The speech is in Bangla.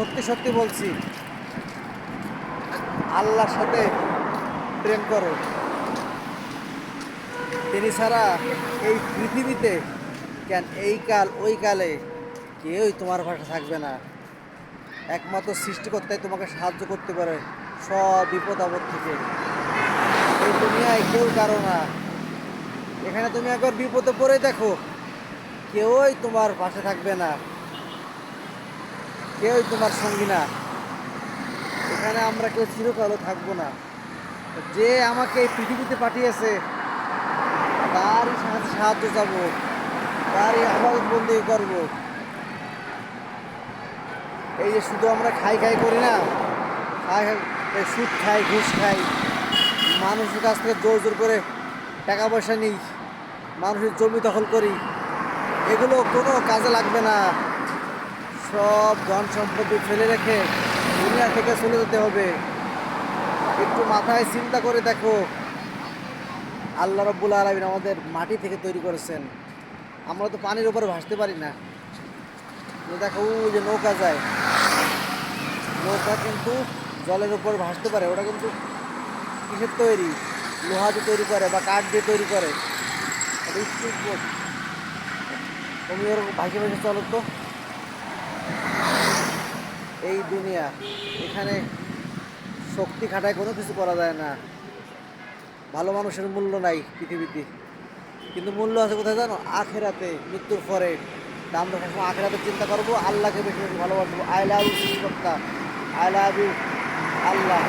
সত্যি সত্যি বলছি, আল্লাহর সাথে প্রেম করো। তিনি ছাড়া এই পৃথিবীতে কেন এই কাল ওই কালে কেউই তোমার পাশে থাকবে না। একমাত্র সৃষ্টিকর্তাই তোমাকে সাহায্য করতে পারে সব বিপদ আপদ থেকে। এই দুনিয়ায় কেউ কারো না। এখানে তুমি একবার বিপদে পড়ে দেখো, কেউই তোমার পাশে থাকবে না, কেউই তোমার সঙ্গী না। এখানে আমরা কেউ চিরকালও থাকবো না। যে আমাকে এই পৃথিবীতে পাঠিয়েছে তারই সাথে সাহায্য যাবো, তারই আবাদত বন্দি করবো। এই যে শুধু আমরা খাই খাই করি না, খাই খাই, এই সুদ খাই, ঘুষ খাই, মানুষের কাছ থেকে জোর জোর করে টাকা পয়সা নিই, মানুষের জমি দখল করি, এগুলো কোনো কাজে লাগবে না। সব ধন সম্পত্তি ফেলে রেখে দুনিয়া থেকে চলে যেতে হবে। একটু মাথায় চিন্তা করে দেখো, আল্লাহ রাব্বুল আলামিন আমাদের মাটি থেকে তৈরি করেছেন। আমরা তো পানির উপরে ভাসতে পারি না। দেখো ওই যে নৌকা যায়, নৌকা কিন্তু জলের উপর ভাসতে পারে। ওটা কিন্তু কিসের তৈরি? লোহা দিয়ে তৈরি করে বা কাঠ দিয়ে তৈরি করে। তুমি ওরকম ভাসে ভাসে চলো তো। এই দুনিয়া, এখানে শক্তি খাটায় কোনো কিছু করা যায় না। ভালো মানুষের মূল্য নাই পৃথিবীতে, কিন্তু মূল্য আছে কোথায় জানো? আখেরাতে, মৃত্যুর পরে। তা আমরা সবসময় আখেরাতে চিন্তা করবো, আল্লাহকে বেশি বেশি ভালোবাসবো। আই লাভ ইউ সৃষ্টিকর্তা, আই লাভ ইউ আল্লাহ।